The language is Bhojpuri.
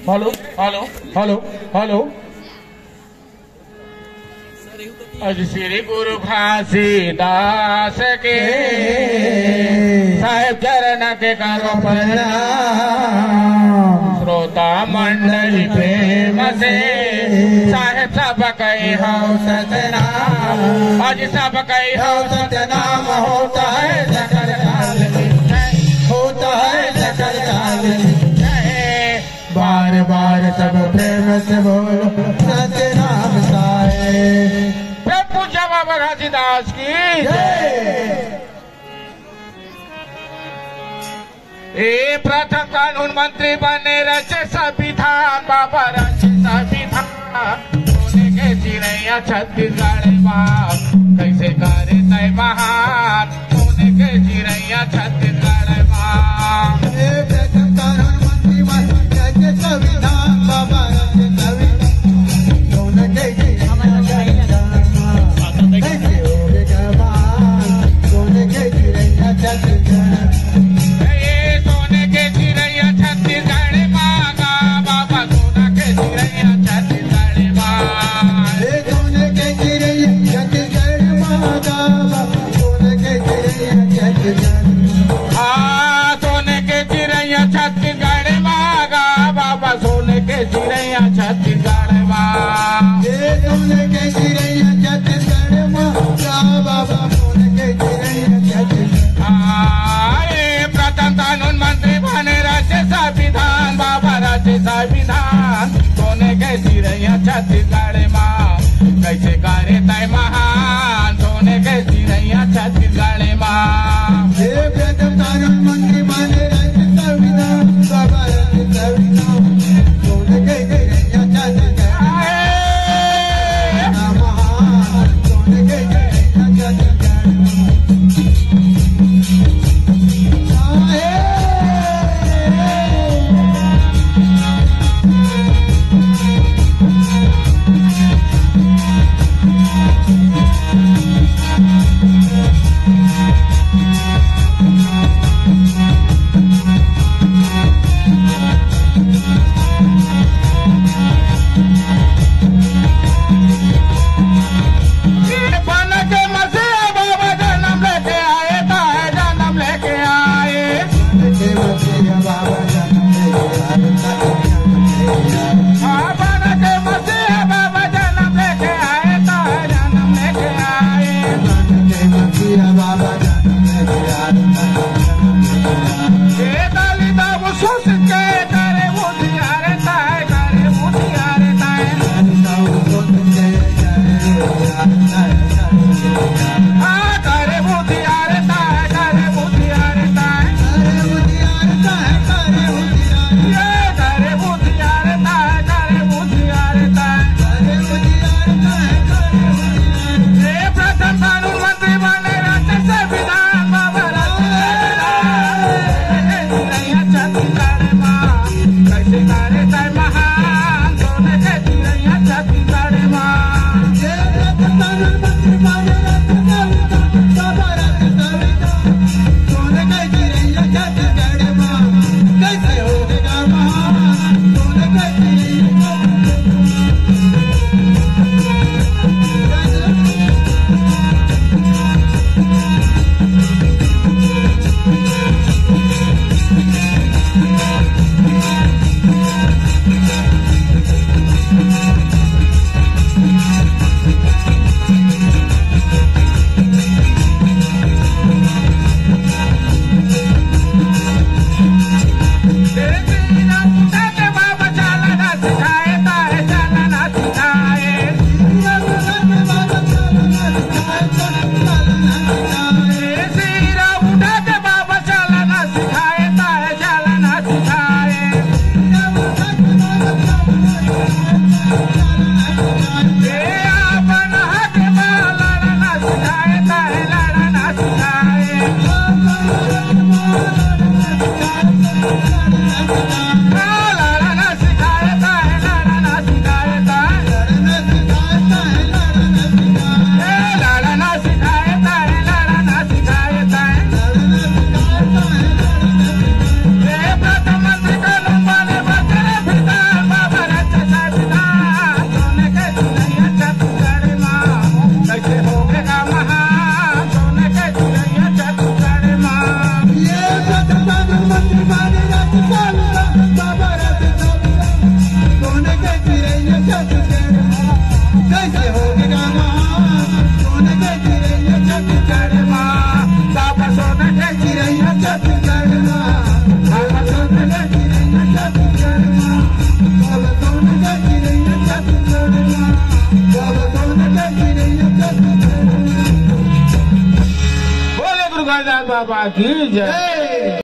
हेलो हेलो हेलो हेलो अज श्री गुरु घासीदास के साहेब चरण के करो प्रणाम। श्रोता मंडली प्रेम से साहेब सब कई हो सतनाम। आज सब कई हो सतनाम होता है सकल काल में, होता है सकल काल में। बार बार सब प्रेम से बोलो सतनाम साहेब। पूजा बाबा घासीदास की ए प्रथम कानून मंत्री बने रचे संविधान। बाबा रचे संविधान सोने के चिड़ैया छत्तीसगढ़ माँ कैसे करे तय महान। सोने के चिड़ैया छत्तीसगढ़ माँ प्रथम कानून मंत्री बने रचे संविधान। बाबा रचे संविधान सोने के सोने के चिड़ैया छत्तीसगढ़ माँ, सब सोने के चिड़ैया छत्तीसगढ़ माँ, सब सोने के चिड़ैया छत्तीसगढ़ माँ, सब सोने के चिड़ैया छत्तीसगढ़ माँ, सब सोने के चिड़ैया छत्तीसगढ़ माँ। बोले गुरु घरदास बाबा की जय।